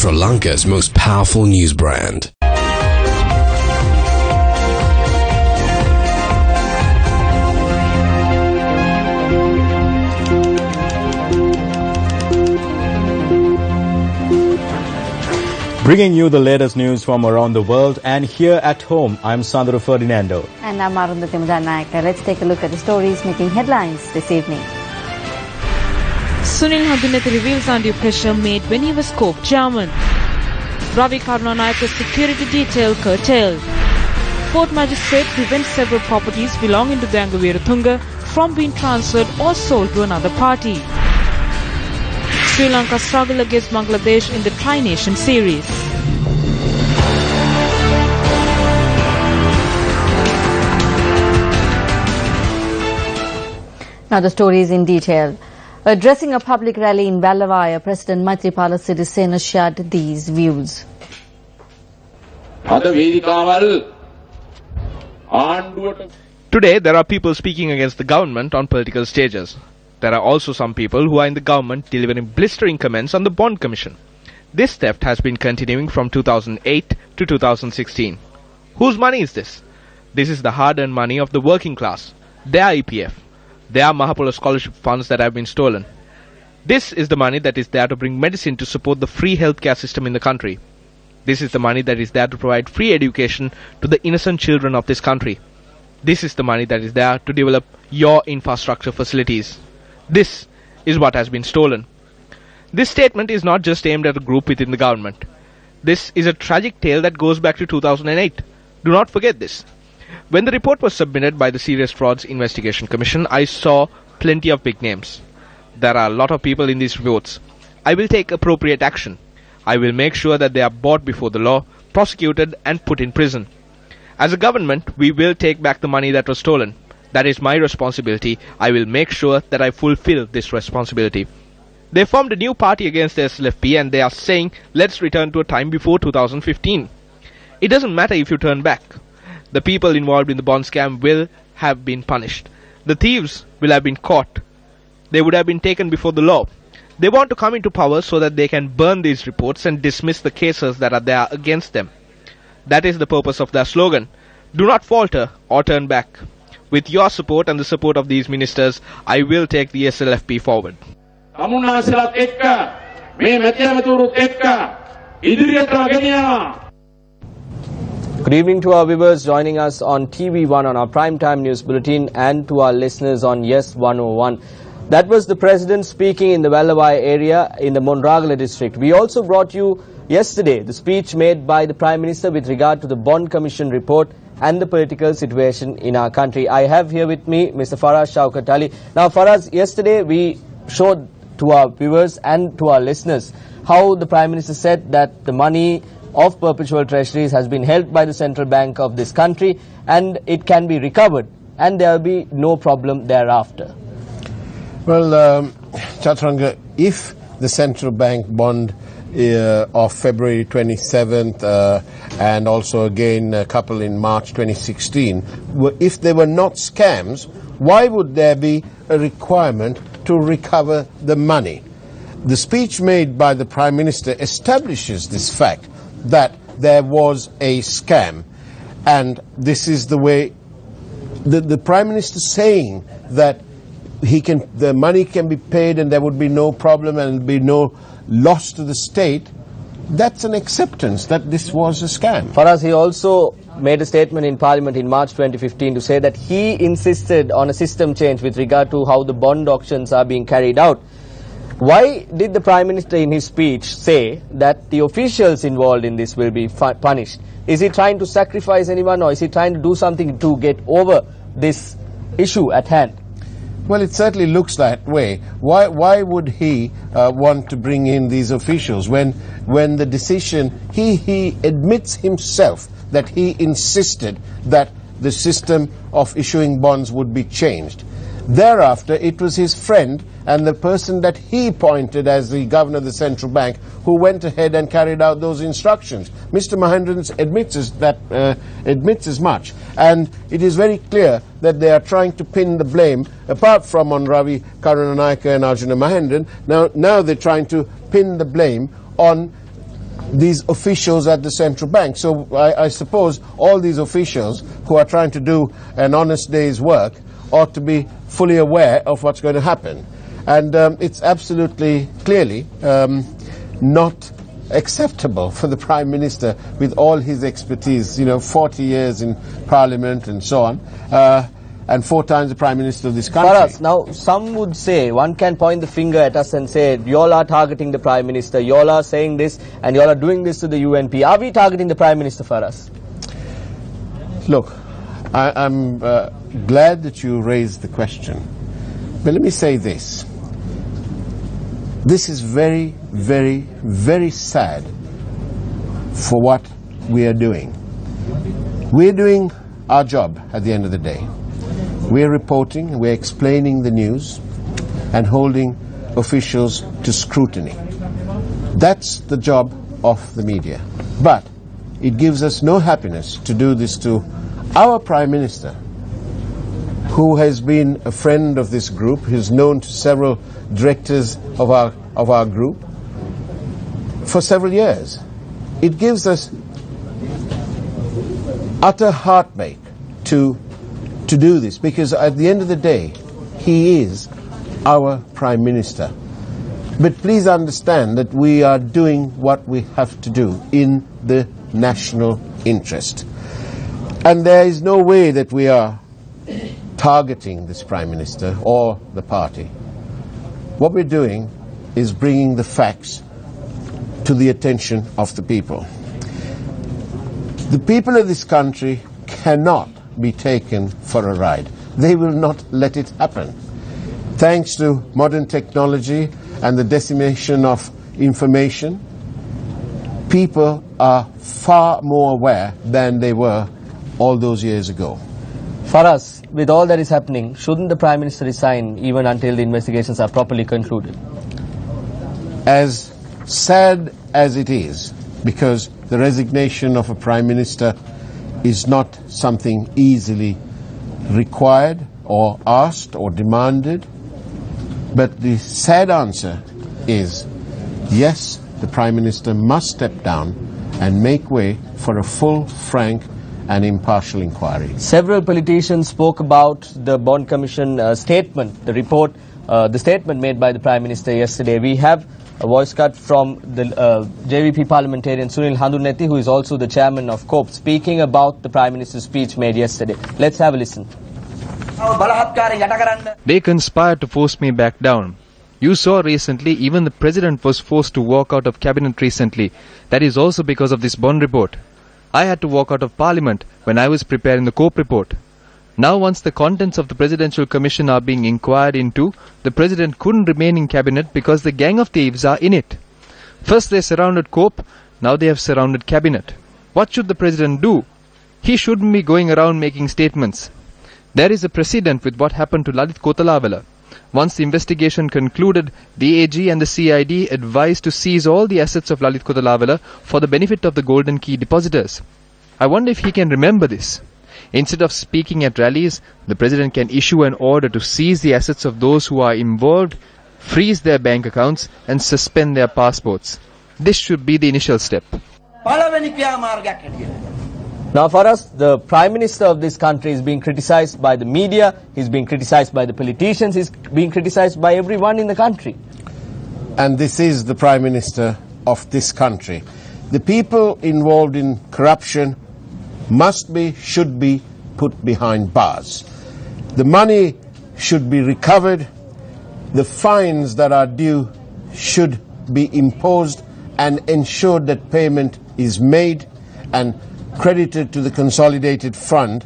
Sri Lanka's most powerful news brand. Bringing you the latest news from around the world, and here at home, I'm Sandro Ferdinando. And I'm Arundhati Mudanayaka. Let's take a look at the stories making headlines this evening. Sunil Habinathy reveals undue pressure made when he was COPE chairman. Ravi Karunanayaka's security detail curtailed. Court magistrate prevents several properties belonging to Gangavira Thunga from being transferred or sold to another party. Sri Lanka struggle against Bangladesh in the Tri-Nation series. Now the stories in detail. Addressing a public rally in Vallavaya, President Maithripala Sirisena shared these views. Today, there are people speaking against the government on political stages. There are also some people who are in the government delivering blistering comments on the Bond Commission. This theft has been continuing from 2008 to 2016. Whose money is this? This is the hard-earned money of the working class, their EPF. Their Mahapula scholarship funds that have been stolen. This is the money that is there to bring medicine to support the free healthcare system in the country. This is the money that is there to provide free education to the innocent children of this country. This is the money that is there to develop your infrastructure facilities. This is what has been stolen. This statement is not just aimed at a group within the government. This is a tragic tale that goes back to 2008. Do not forget this. When the report was submitted by the Serious Frauds Investigation Commission, I saw plenty of big names. There are a lot of people in these reports. I will take appropriate action. I will make sure that they are brought before the law, prosecuted and put in prison. As a government, we will take back the money that was stolen. That is my responsibility. I will make sure that I fulfill this responsibility. They formed a new party against the SLFP and they are saying, let's return to a time before 2015. It doesn't matter if you turn back. The people involved in the bond scam will have been punished. The thieves will have been caught. They would have been taken before the law. They want to come into power so that they can burn these reports and dismiss the cases that are there against them. That is the purpose of their slogan. Do not falter or turn back. With your support and the support of these ministers, I will take the SLFP forward. Good evening to our viewers joining us on TV1 on our primetime news bulletin and to our listeners on Yes 101. That was the President speaking in the Vallavai area in the Monragala district. We also brought you yesterday the speech made by the Prime Minister with regard to the Bond Commission report and the political situation in our country. I have here with me Mr. Faraz Shaukat Ali. Now Faraz, yesterday we showed to our viewers and to our listeners how the Prime Minister said that the money of perpetual treasuries has been held by the central bank of this country and it can be recovered and there will be no problem thereafter. Well, Chaturanga, if the central bank bond of February 27th and also again a couple in March 2016, if they were not scams, why would there be a requirement to recover the money? The speech made by the Prime Minister establishes this fact that there was a scam, and this is the way the Prime Minister saying that the money can be paid and there would be no problem and there would be no loss to the state. That's an acceptance that this was a scam. Faraz, he also made a statement in Parliament in March 2015 to say that he insisted on a system change with regard to how the bond auctions are being carried out. Why did the Prime Minister in his speech say that the officials involved in this will be punished? Is he trying to sacrifice anyone or is he trying to do something to get over this issue at hand? Well, it certainly looks that way. Why would he want to bring in these officials when the decision, he admits himself that he insisted that the system of issuing bonds would be changed. Thereafter, it was his friend and the person that he appointed as the governor of the central bank who went ahead and carried out those instructions. Mr. Mahendran admits as much. And it is very clear that they are trying to pin the blame, apart from on Ravi Karunanayaka and Arjuna Mahendran, now they're trying to pin the blame on these officials at the central bank. So I suppose all these officials who are trying to do an honest day's work ought to be fully aware of what's going to happen. And it's absolutely clearly not acceptable for the Prime Minister, with all his expertise, 40 years in Parliament and so on, and 4 times the Prime Minister of this country. For us, now some would say, one can point the finger at us and say, y'all are targeting the Prime Minister, y'all are saying this, and y'all are doing this to the UNP. Are we targeting the Prime Minister, for us? Look, I'm glad that you raised the question. But let me say this. This is very, very, very sad for what we are doing. We're doing our job at the end of the day. We're reporting, we're explaining the news and holding officials to scrutiny. That's the job of the media. But it gives us no happiness to do this to our Prime Minister, who has been a friend of this group, who's known to several directors of our group for several years. It gives us utter heartbreak to do this, because at the end of the day, he is our Prime Minister. But please understand that we are doing what we have to do in the national interest. And there is no way that we are targeting this Prime Minister or the party. What we're doing is bringing the facts to the attention of the people. The people of this country cannot be taken for a ride. They will not let it happen. Thanks to modern technology and the decimation of information, people are far more aware than they were all those years ago. For us, with all that is happening, shouldn't the Prime Minister resign even until the investigations are properly concluded? As sad as it is, because the resignation of a Prime Minister is not something easily required or asked or demanded, but the sad answer is yes, the Prime Minister must step down and make way for a full, frank and impartial inquiry. Several politicians spoke about the Bond Commission statement, the report, the statement made by the Prime Minister yesterday. We have a voice cut from the JVP parliamentarian Sunil Handuneti, who is also the chairman of COPE, speaking about the Prime Minister's speech made yesterday. Let's have a listen. They conspired to force me back down. You saw recently, even the President was forced to walk out of cabinet recently. That is also because of this Bond report. I had to walk out of Parliament when I was preparing the COPE report. Now once the contents of the Presidential Commission are being inquired into, the President couldn't remain in Cabinet because the gang of thieves are in it. First they surrounded COPE, now they have surrounded Cabinet. What should the President do? He shouldn't be going around making statements. There is a precedent with what happened to Lalith Kotalawala. Once the investigation concluded, the AG and the CID advised to seize all the assets of Lalith Kotalawala for the benefit of the Golden Key depositors. I wonder if he can remember this. Instead of speaking at rallies, the President can issue an order to seize the assets of those who are involved, freeze their bank accounts and suspend their passports. This should be the initial step. Now for us, the Prime Minister of this country is being criticized by the media, he's being criticized by the politicians, he's being criticized by everyone in the country. And this is the Prime Minister of this country. The people involved in corruption should be put behind bars. The money should be recovered. The fines that are due should be imposed and ensured that payment is made and credited to the consolidated fund.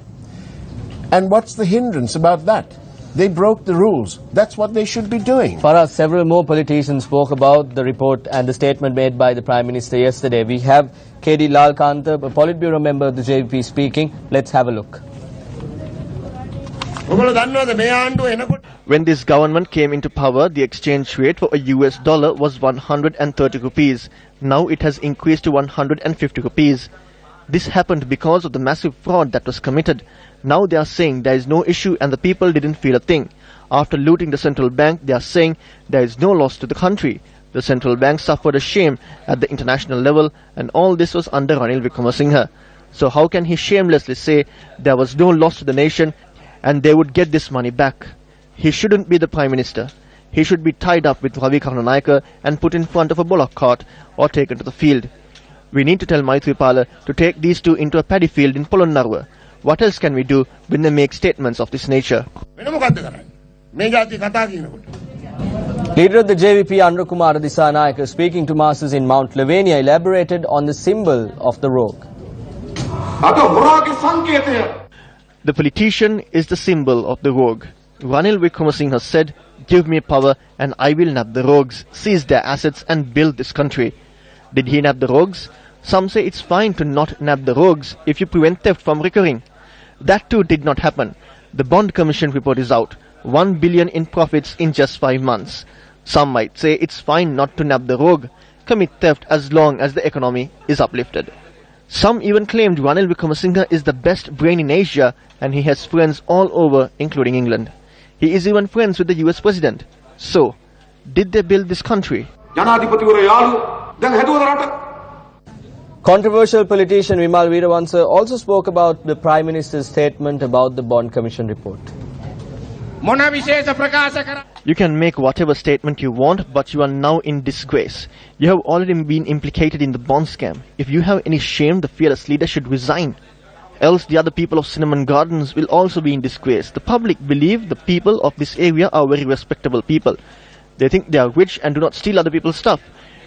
And what's the hindrance about that? They broke the rules. That's what they should be doing. For us, several more politicians spoke about the report and the statement made by the Prime Minister yesterday. We have KD Lalkantha, a Politburo member of the JVP, speaking. Let's have a look. When this government came into power, the exchange rate for a US dollar was 130 rupees. Now it has increased to 150 rupees. This happened because of the massive fraud that was committed. Now they are saying there is no issue and the people didn't feel a thing. After looting the central bank, they are saying there is no loss to the country. The central bank suffered a shame at the international level, and all this was under Ranil Wickremesinghe. So how can he shamelessly say there was no loss to the nation and they would get this money back? He shouldn't be the Prime Minister. He should be tied up with Ravi Karunanayake and put in front of a bullock cart or taken to the field. We need to tell Maithripala to take these two into a paddy field in Polonnaruwa. What else can we do when they make statements of this nature? Leader of the JVP Anurakumara Dissanayake, speaking to masses in Mount Lavinia, elaborated on the symbol of the rogue. The politician is the symbol of the rogue. Ranil Wickremesinghe said, "Give me power and I will nab the rogues, seize their assets and build this country." Did he nab the rogues? Some say it's fine to not nab the rogues if you prevent theft from recurring. That too did not happen. The Bond Commission report is out. 1 billion in profits in just 5 months. Some might say it's fine not to nab the rogue, commit theft as long as the economy is uplifted. Some even claimed Ranil Wickremesinghe is the best brain in Asia and he has friends all over, including England. He is even friends with the US President. So, did they build this country? Controversial politician Vimal Weerawansa also spoke about the Prime Minister's statement about the Bond Commission report. You can make whatever statement you want, but you are now in disgrace. You have already been implicated in the bond scam. If you have any shame, the fearless leader should resign. Else the other people of Cinnamon Gardens will also be in disgrace. The public believe the people of this area are very respectable people. They think they are rich and do not steal other people's stuff.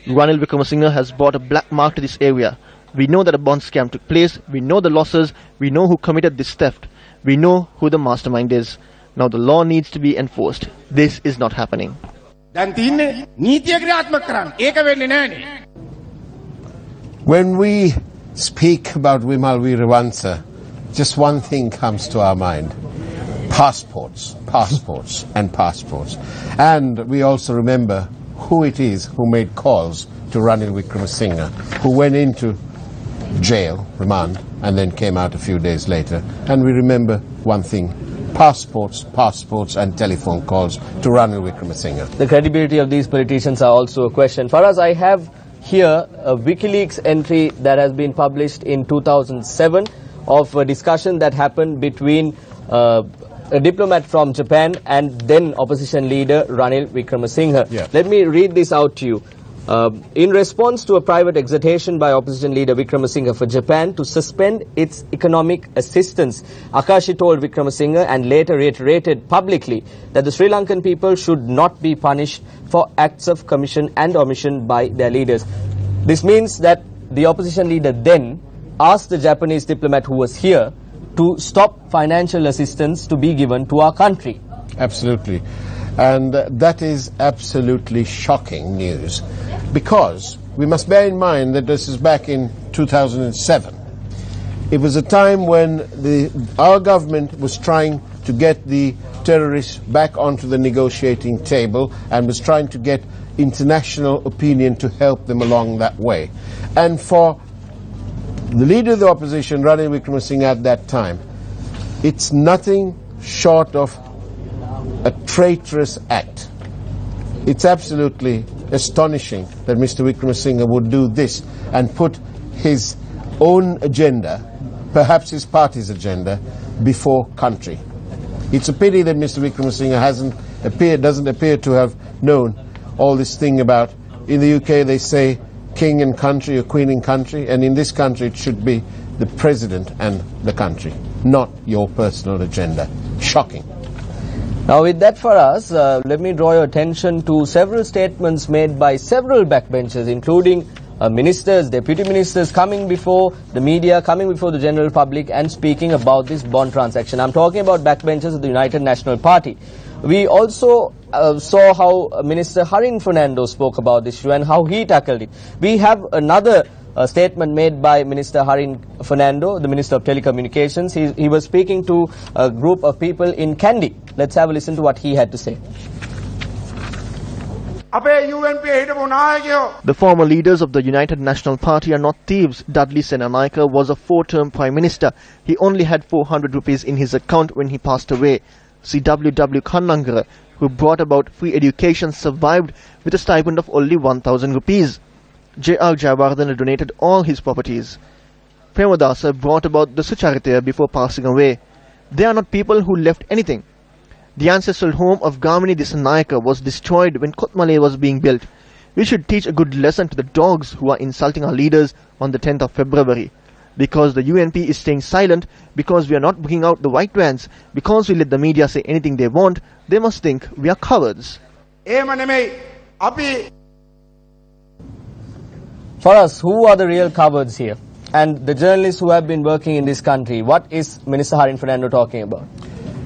Ranil Wickremesinghe has brought a black mark to this area. We know that a bond scam took place. We know the losses. We know who committed this theft. We know who the mastermind is. Now the law needs to be enforced. This is not happening. When we speak about Vimal Weerawansa, just one thing comes to our mind. Passports, passports and passports. And we also remember who it is who made calls to Ranil Wickremesinghe, who went into jail, remand, and then came out a few days later. And we remember one thing. Passports, passports and telephone calls to Ranil Wickremesinghe. The credibility of these politicians are also a question. Faraz, I have here a WikiLeaks entry that has been published in 2007 of a discussion that happened between a diplomat from Japan and then opposition leader Ranil Wickremesinghe. Yeah. Let me read this out to you. In response to a private exhortation by opposition leader Wickremesinghe for Japan to suspend its economic assistance, Akashi told Wickremesinghe and later reiterated publicly that the Sri Lankan people should not be punished for acts of commission and omission by their leaders. This means that the opposition leader then asked the Japanese diplomat who was here to stop financial assistance to be given to our country. Absolutely. And that is absolutely shocking news, because we must bear in mind that this is back in 2007. It was a time when our government was trying to get the terrorists back onto the negotiating table and was trying to get international opinion to help them along that way. And for the leader of the opposition, Ranil Wickremesinghe, at that time, it's nothing short of a traitorous act. It's absolutely astonishing that Mr. Wickremesinghe would do this and put his own agenda, perhaps his party's agenda, before country. It's a pity that Mr. Wickremesinghe doesn't appear to have known all this thing about, in the UK they say king and country or queen and country, and in this country it should be the president and the country, not your personal agenda. Shocking. Now with that for us, let me draw your attention to several statements made by several backbenchers, including ministers, deputy ministers, coming before the media, coming before the general public and speaking about this bond transaction. I'm talking about backbenchers of the United National Party. We also saw how Minister Harin Fernando spoke about this issue and how he tackled it. We have another statement made by Minister Harin Fernando, the Minister of Telecommunications. He was speaking to a group of people in Kandy. Let's have a listen to what he had to say. The former leaders of the United National Party are not thieves. Dudley Senanayake was a 4-term Prime Minister. He only had 400 rupees in his account when he passed away. CWW Kannangara, who brought about free education, survived with a stipend of only 1,000 rupees. J.R. Jayawardena donated all his properties. Premadasa brought about the Sucharitya before passing away. They are not people who left anything. The ancestral home of Gamini Dissanayaka was destroyed when Kotmale was being built. We should teach a good lesson to the dogs who are insulting our leaders on the 10th of February. Because the UNP is staying silent, because we are not bringing out the white vans, because we let the media say anything they want, they must think we are cowards. For us, who are the real cowards here? And the journalists who have been working in this country, what is Minister Harin Fernando talking about?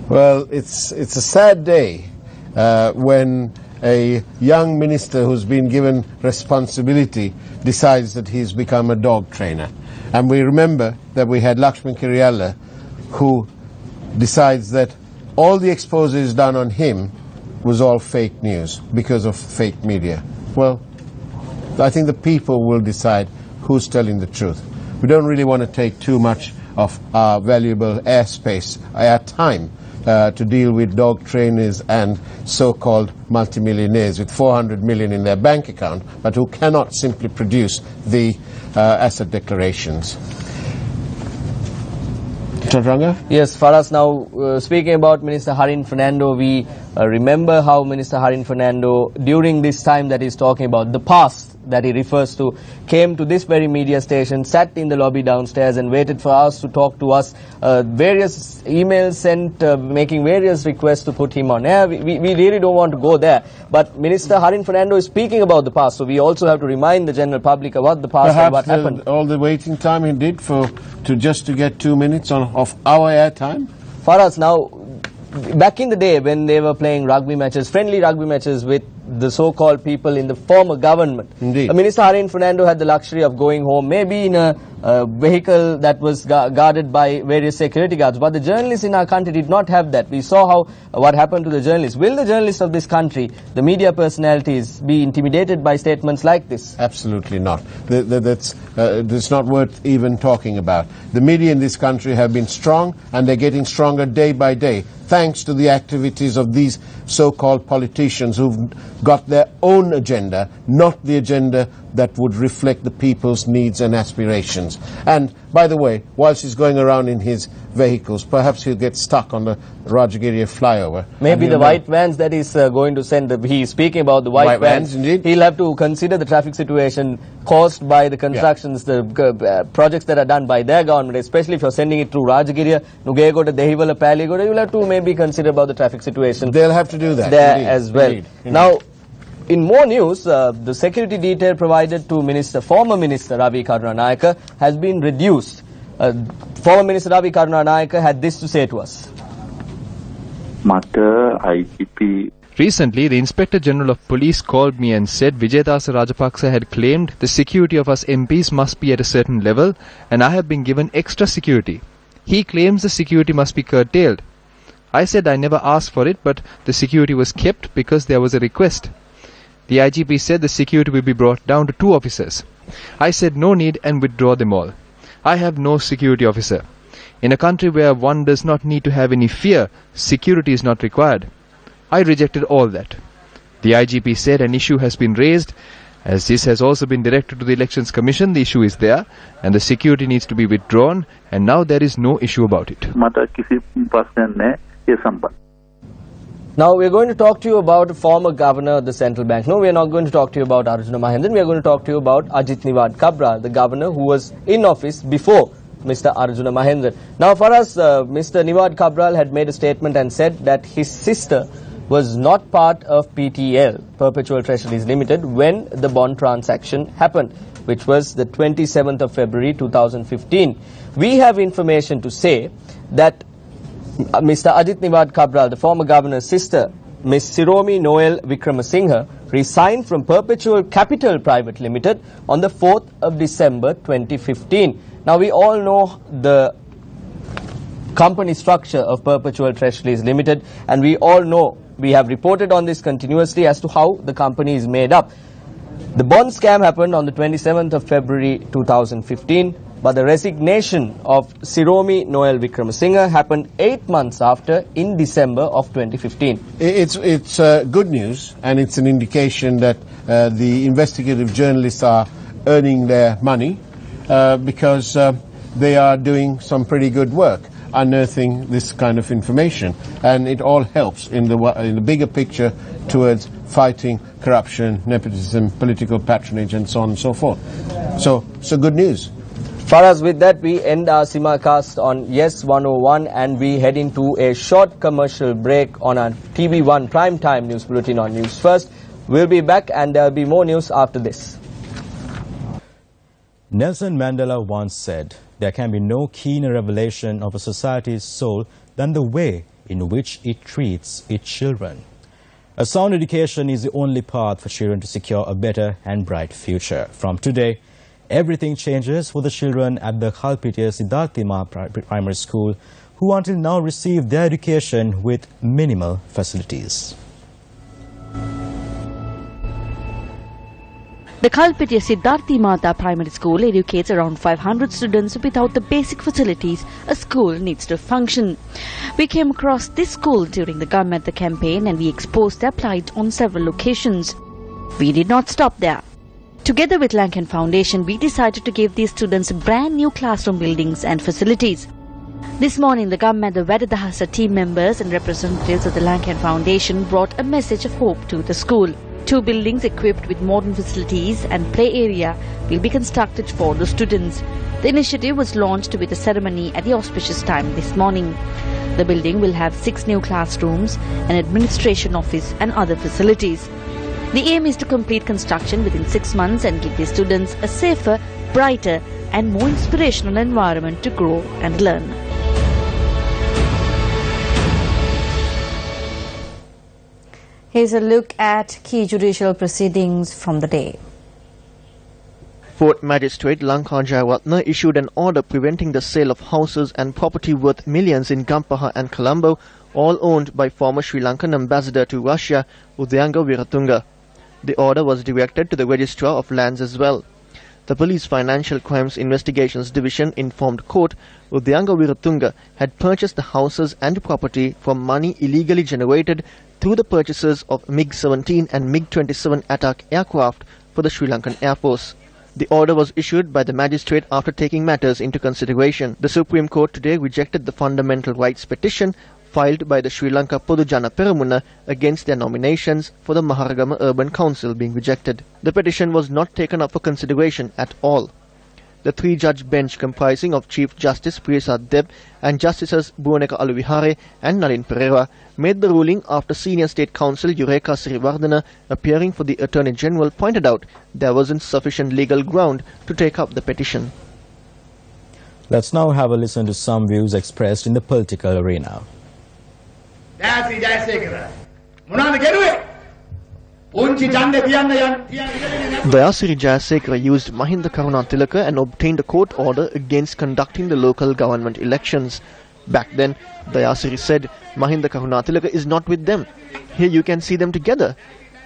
Well, it's a sad day when a young minister who's been given responsibility decides that he's become a dog trainer. And we remember that we had Lakshman Kiriyalla, who decides that all the exposés done on him was all fake news because of fake media. Well, I think the people will decide who's telling the truth. We don't really want to take too much of our valuable airspace, our time, to deal with dog trainers and so-called multimillionaires with 400 million in their bank account, but who cannot simply produce the asset declarations. Chaturanga? Yes, for us now, speaking about Minister Harin Fernando, we remember how Minister Harin Fernando, during this time that he's talking about, the past that he refers to, came to this very media station, sat in the lobby downstairs and waited for us to talk to us, various emails sent, making various requests to put him on air. We really don't want to go there. But Minister Harin Fernando is speaking about the past, so we also have to remind the general public about the past and what happened. All the waiting time he did just to get 2 minutes of our airtime? For us now, back in the day when they were playing rugby matches, friendly rugby matches with the so-called people in the former government, indeed, Minister Harin Fernando had the luxury of going home, maybe in a vehicle that was guarded by various security guards. But the journalists in our country did not have that. We saw what happened to the journalists. Will the journalists of this country, the media personalities, be intimidated by statements like this? Absolutely not. That's not worth even talking about. The media in this country have been strong, and they're getting stronger day by day, thanks to the activities of these so-called politicians who've got their own agenda, not the agenda that would reflect the people's needs and aspirations. And, by the way, whilst he's going around in his vehicles, perhaps he'll get stuck on the Rajagiriya flyover. Maybe the white vans that he's going to send, he's speaking about the white vans. Indeed. He'll have to consider the traffic situation caused by the constructions, the projects that are done by their government, especially if you're sending it through Rajagiriya, Nugegoda, Dehiwala, Paligoda, you'll have to maybe consider about the traffic situation. They'll have to do that. There indeed, as well. Indeed. Now, in more news, the security detail provided to former Minister Ravi Karunanayake has been reduced. Former Minister Ravi Karunanayake had this to say to us. Recently, the Inspector General of Police called me and said Vijayadasa Rajapaksa had claimed the security of us MPs must be at a certain level and I have been given extra security. He claims the security must be curtailed. I said I never asked for it, but the security was kept because there was a request. The IGP said the security will be brought down to 2 officers. I said no need and withdraw them all. I have no security officer. In a country where one does not need to have any fear, security is not required. I rejected all that. The IGP said an issue has been raised. As this has also been directed to the Elections Commission, the issue is there and the security needs to be withdrawn, and now there is no issue about it. Now we are going to talk to you about a former governor of the central bank. No, we are not going to talk to you about Arjuna Mahendran. We are going to talk to you about Ajit Niwad Kabra, the governor who was in office before Mr. Arjuna Mahendran. Now for us, Mr. Niwad Kabral had made a statement and said that his sister was not part of PTL, Perpetual Treasuries Limited, when the bond transaction happened, which was the 27th of February 2015. We have information to say that Mr. Ajit Niwad Kabral, the former governor's sister, Ms. Siromi Noel Vikramasinghe, resigned from Perpetual Capital Private Limited on the 4th of December 2015. Now we all know the company structure of Perpetual Treasuries Limited, and we all know, we have reported on this continuously as to how the company is made up. The bond scam happened on the 27th of February 2015. But the resignation of Siromi Noel Wickramasinghe happened 8 months after, in December of 2015. It's good news, and it's an indication that the investigative journalists are earning their money because they are doing some pretty good work unearthing this kind of information, and it all helps in the bigger picture towards fighting corruption, nepotism, political patronage, and so on and so forth. So good news. Faraz, with that we end our simulcast on Yes 101 and we head into a short commercial break on our TV1 Primetime News Bulletin on News First. We'll be back and there'll be more news after this. Nelson Mandela once said, "There can be no keener revelation of a society's soul than the way in which it treats its children." A sound education is the only path for children to secure a better and bright future. From today, everything changes for the children at the Kalpitiya Siddharthima Primary School, who until now received their education with minimal facilities. The Kalpitiya Siddharthima Primary School educates around 500 students without the basic facilities a school needs to function. We came across this school during the Government campaign and we exposed their plight on several locations. We did not stop there. Together with Lankan Foundation, we decided to give these students brand new classroom buildings and facilities. This morning, the Government, the Vedadahasa team members and representatives of the Lankan Foundation brought a message of hope to the school. 2 buildings equipped with modern facilities and play area will be constructed for the students. The initiative was launched with a ceremony at the auspicious time this morning. The building will have 6 new classrooms, an administration office and other facilities. The aim is to complete construction within 6 months and give the students a safer, brighter and more inspirational environment to grow and learn. Here's a look at key judicial proceedings from the day. Fort Magistrate Lanka Jayaratne issued an order preventing the sale of houses and property worth millions in Gampaha and Colombo, all owned by former Sri Lankan ambassador to Russia, Udayanga Weeratunga. The order was directed to the Registrar of Lands as well. The Police Financial Crimes Investigations Division informed court Udayanga Weeratunga had purchased the houses and property from money illegally generated through the purchases of MiG-17 and MiG-27 attack aircraft for the Sri Lankan Air Force. The order was issued by the magistrate after taking matters into consideration. The Supreme Court today rejected the fundamental rights petition filed by the Sri Lanka Podujana Peramuna against their nominations for the Maharagama Urban Council being rejected. The petition was not taken up for consideration at all. The 3-judge bench comprising of Chief Justice Priyasad Deb and Justices Buwaneka Aluvihare and Nalin Pereira made the ruling after Senior State Counsel Yureka Sirivardhana, appearing for the Attorney General, pointed out there wasn't sufficient legal ground to take up the petition. Let's now have a listen to some views expressed in the political arena. Dayasiri Jayasekara used Mahinda Karunatilaka and obtained a court order against conducting the local government elections. Back then, Dayasiri said Mahinda Karunatilaka is not with them. Here you can see them together.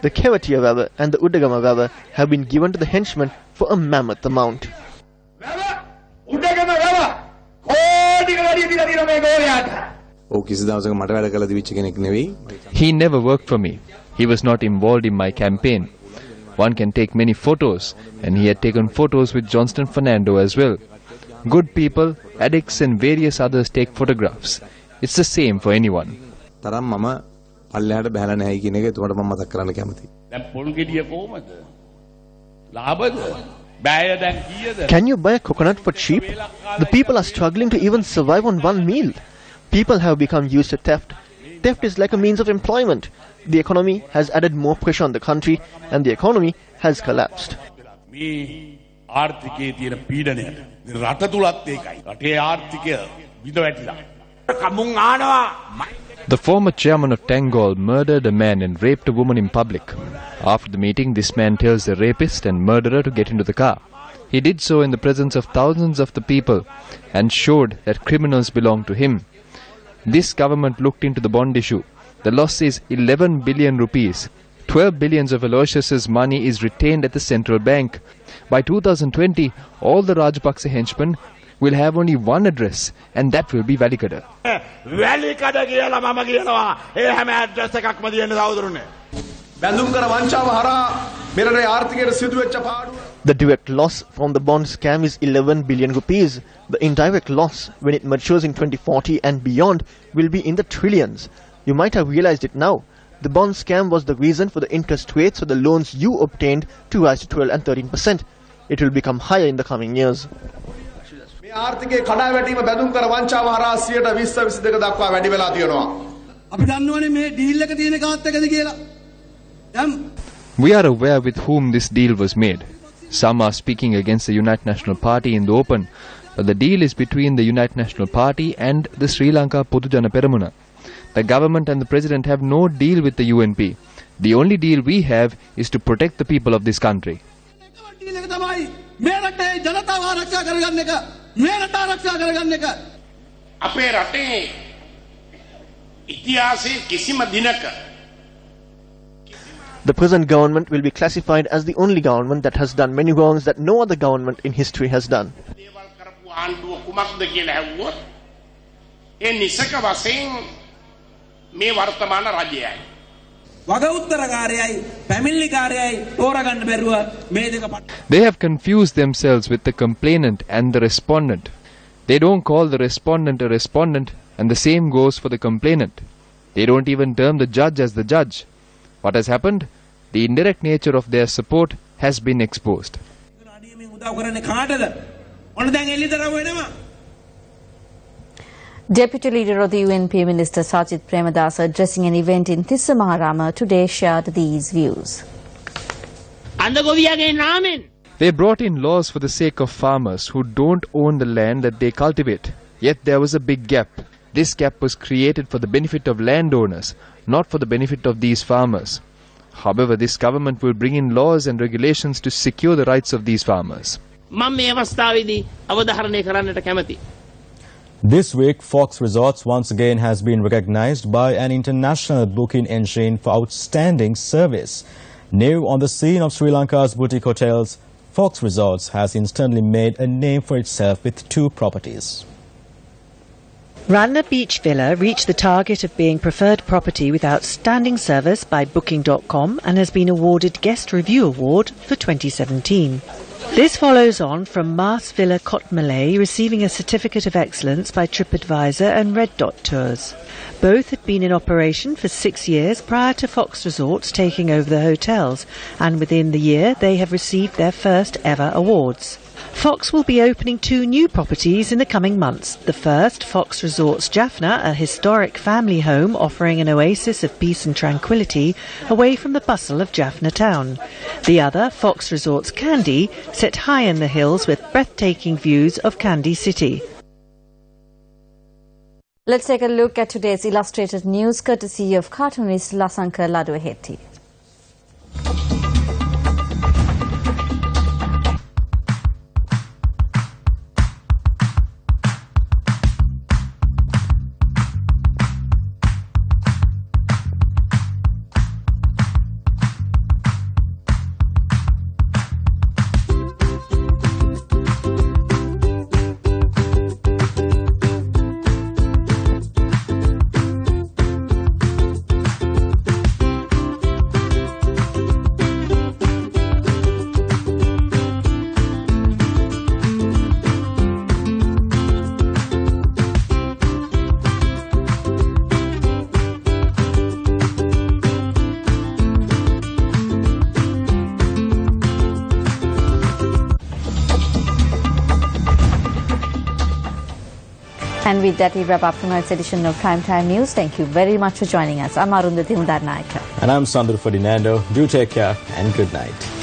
The Kevatiya Vava and the Udagama Vava have been given to the henchmen for a mammoth amount. He never worked for me. He was not involved in my campaign. One can take many photos, and he had taken photos with Johnston Fernando as well. Good people, addicts and various others take photographs. It's the same for anyone. Can you buy a coconut for cheap? The people are struggling to even survive on one meal. People have become used to theft. Theft is like a means of employment. The economy has added more pressure on the country and the economy has collapsed. The former chairman of Tangol murdered a man and raped a woman in public. After the meeting, this man tells the rapist and murderer to get into the car. He did so in the presence of thousands of the people and showed that criminals belong to him. This government looked into the bond issue. The loss is 11 billion rupees. 12 billion of Aloysius's money is retained at the central bank. By 2020, all the Rajapaksa henchmen will have only one address, and that will be Valikada. The direct loss from the bond scam is 11 billion rupees. The indirect loss, when it matures in 2040 and beyond, will be in the trillions. You might have realized it now. The bond scam was the reason for the interest rates for the loans you obtained to rise to 12 and 13%. It will become higher in the coming years. We are aware with whom this deal was made. Some are speaking against the United National Party in the open, but the deal is between the United National Party and the Sri Lanka Podujana Peramuna. The government and the president have no deal with the UNP. The only deal we have is to protect the people of this country. The present government will be classified as the only government that has done many wrongs that no other government in history has done. They have confused themselves with the complainant and the respondent. They don't call the respondent a respondent, and the same goes for the complainant. They don't even term the judge as the judge. What has happened? The indirect nature of their support has been exposed. Deputy Leader of the UNP Minister Sajith Premadasa, addressing an event in Tissa Maharama today, shared these views. They brought in laws for the sake of farmers who don't own the land that they cultivate. Yet there was a big gap. This gap was created for the benefit of landowners, not for the benefit of these farmers. However, this government will bring in laws and regulations to secure the rights of these farmers. This week, Fox Resorts once again has been recognized by an international booking engine for outstanding service. New on the scene of Sri Lanka's boutique hotels, Fox Resorts has instantly made a name for itself with 2 properties. Ranna Beach Villa reached the target of being preferred property with outstanding service by Booking.com and has been awarded Guest Review Award for 2017. This follows on from Mars Villa Kotmalay receiving a Certificate of Excellence by TripAdvisor and Red Dot Tours. Both had been in operation for 6 years prior to Fox Resorts taking over the hotels, and within the year they have received their first ever awards. Fox will be opening 2 new properties in the coming months. The first, Fox Resorts Jaffna, a historic family home offering an oasis of peace and tranquility away from the bustle of Jaffna town. The other, Fox Resorts Kandy, set high in the hills with breathtaking views of Kandy city. Let's take a look at today's illustrated news courtesy of cartoonist Lasanka Laduheti. And with that, we wrap up tonight's edition of Primetime News. Thank you very much for joining us. I'm Arundhati Hundarnayaka. And I'm Sandhu Ferdinando. Do take care and good night.